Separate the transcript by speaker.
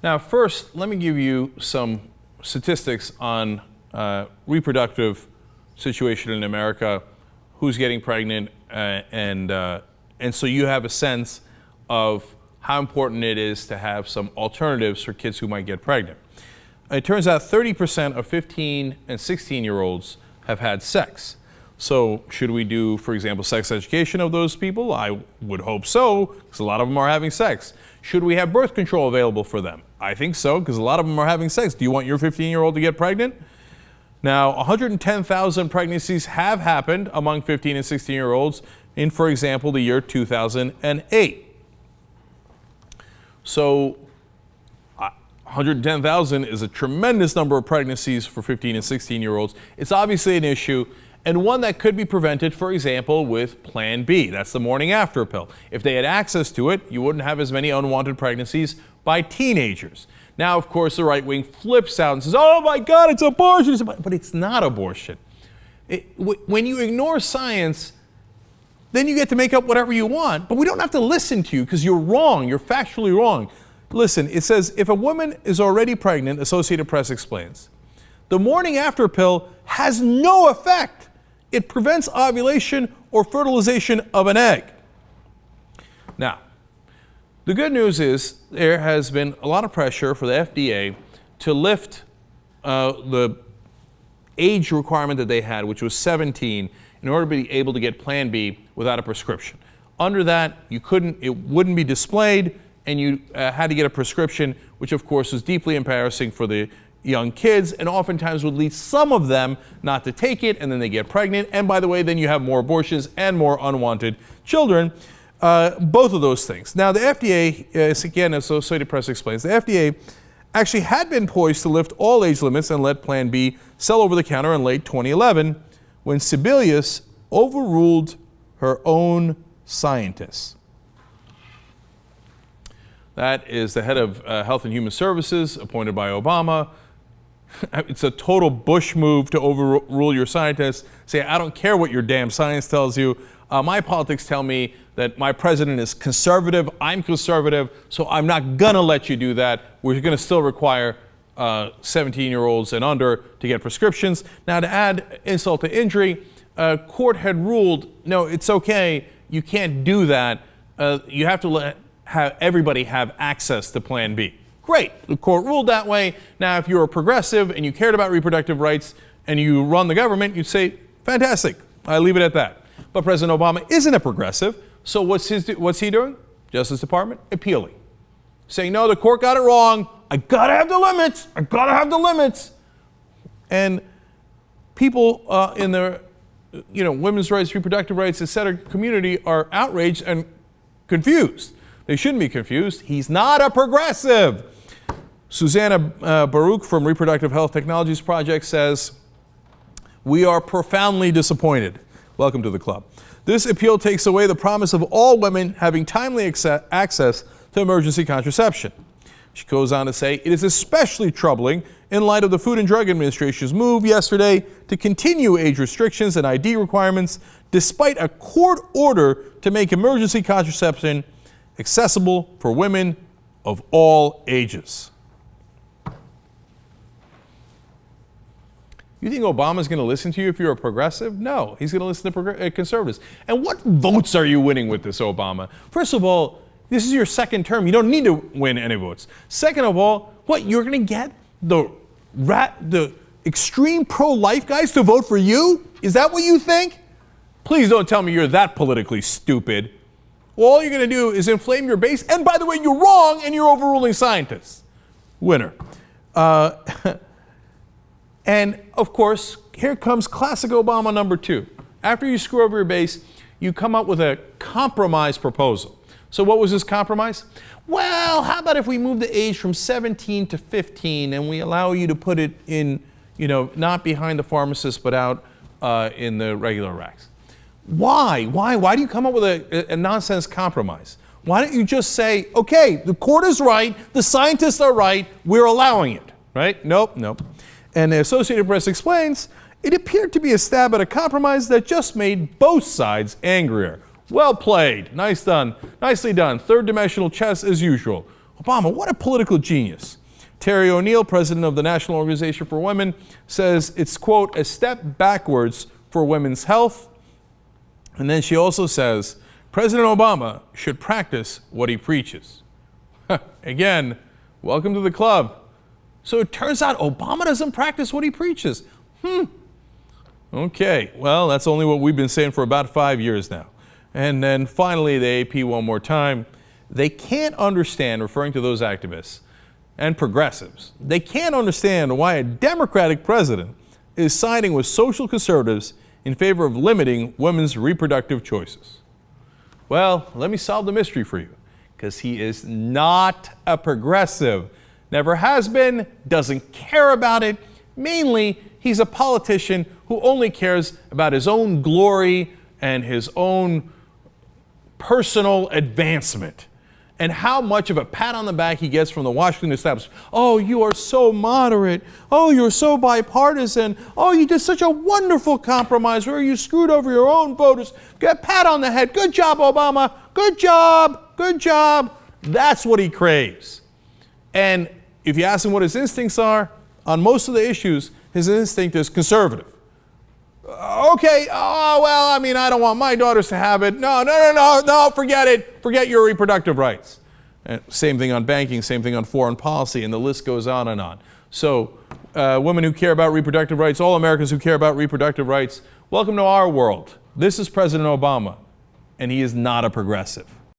Speaker 1: Now, first, let me give you some statistics on reproductive situation in America, who's getting pregnant, and so you have a sense of how important it is to have some alternatives for kids who might get pregnant. It turns out 30% of 15 and 16-year-olds have had sex. So should we do, for example, sex education of those people? I would hope so, because a lot of them are having sex. Should we have birth control available for them? I think so, because a lot of them are having sex. Do you want your 15-year-old to get pregnant? Now, 110,000 pregnancies have happened among 15 and 16-year-olds in, for example, the year 2008. So 110,000 is a tremendous number of pregnancies for 15 and 16-year-olds. It's obviously an issue, and one that could be prevented, for example, with Plan B. That's the morning after pill. If they had access to it, you wouldn't have as many unwanted pregnancies by teenagers. Now, of course, the right wing flips out and says, oh my God, it's abortion. But it's not abortion. When you ignore science, then you get to make up whatever you want, but we don't have to listen to you because you're wrong. You're factually wrong. Listen, it says if a woman is already pregnant, Associated Press explains, the morning after pill has no effect. It prevents ovulation or fertilization of an egg. Now, the good news is there has been a lot of pressure for the FDA to lift the age requirement that they had, which was 17, in order to be able to get Plan B without a prescription. Under that, it wouldn't be displayed, and you had to get a prescription, which of course was deeply embarrassing for the young kids, and oftentimes would lead some of them not to take it, and then they get pregnant, and by the way, then you have more abortions and more unwanted children. Both of those things. Now, the FDA, again, as Associated Press explains, the FDA actually had been poised to lift all age limits and let Plan B sell over the counter in late 2011 when Sebelius overruled her own scientists. That is the head of Health and Human Services appointed by Obama. It's a total Bush move to overrule your scientists. Say, I don't care what your damn science tells you. My politics tell me that my president is conservative, I'm conservative, so I'm not gonna let you do that. We're gonna still require 17-year-olds and under to get prescriptions. Now, to add insult to injury, court had ruled, no, it's okay, you can't do that. You have to have everybody have access to Plan B. Great, the court ruled that way. Now, if you're a progressive and you cared about reproductive rights and you run the government, you'd say, fantastic, I leave it at that. But President Obama isn't a progressive, so what's he doing? Justice Department appealing, saying, no, the court got it wrong. I gotta have the limits. I gotta have the limits. And people in the women's rights, reproductive rights, etc. community are outraged and confused. They shouldn't be confused. He's not a progressive. Susanna Baruch from Reproductive Health Technologies Project says, we are profoundly disappointed. Welcome to the club. This appeal takes away the promise of all women having timely access to emergency contraception. She goes on to say, it is especially troubling in light of the Food and Drug Administration's move yesterday to continue age restrictions and ID requirements despite a court order to make emergency contraception accessible for women of all ages. You think Obama's going to listen to you if you're a progressive? No, he's going to listen to conservatives. And what votes are you winning with this, Obama? First of all, this is your second term. You don't need to win any votes. Second of all, what, you're going to get the extreme pro-life guys to vote for you? Is that what you think? Please don't tell me you're that politically stupid. All you're going to do is inflame your base. And by the way, you're wrong and you're overruling scientists. Winner. And of course, here comes classic Obama number two. After you screw over your base, you come up with a compromise proposal. So what was this compromise? Well, how about if we move the age from 17 to 15 and we allow you to put it in, not behind the pharmacist, but out in the regular racks? Why? Why do you come up with a nonsense compromise? Why don't you just say, okay, the court is right, the scientists are right, we're allowing it, right? Nope. And the Associated Press explains, it appeared to be a stab at a compromise that just made both sides angrier. Well played. Nicely done. Third dimensional chess as usual. Obama, what a political genius. Terry O'Neill, president of the National Organization for Women, says it's, quote, a step backwards for women's health. And then she also says, President Obama should practice what he preaches. Again, welcome to the club. So it turns out Obama doesn't practice what he preaches. Okay, well, that's only what we've been saying for about 5 years now. And then finally, the AP one more time. They can't understand, referring to those activists and progressives, they can't understand why a Democratic president is siding with social conservatives in favor of limiting women's reproductive choices. Well, let me solve the mystery for you, because he is not a progressive. Never has been, doesn't care about it. Mainly, he's a politician who only cares about his own glory and his own personal advancement, and how much of a pat on the back he gets from the Washington establishment. Oh, you are so moderate. Oh, you're so bipartisan. Oh, you did such a wonderful compromise where you screwed over your own voters. Get a pat on the head. Good job, Obama. Good job. Good job. That's what he craves. And if you ask him what his instincts are, on most of the issues, his instinct is conservative. Okay, oh, well, I mean, I don't want my daughters to have it. No, forget it. Forget your reproductive rights. And same thing on banking, same thing on foreign policy, and the list goes on and on. So women who care about reproductive rights, all Americans who care about reproductive rights, welcome to our world. This is President Obama, and he is not a progressive.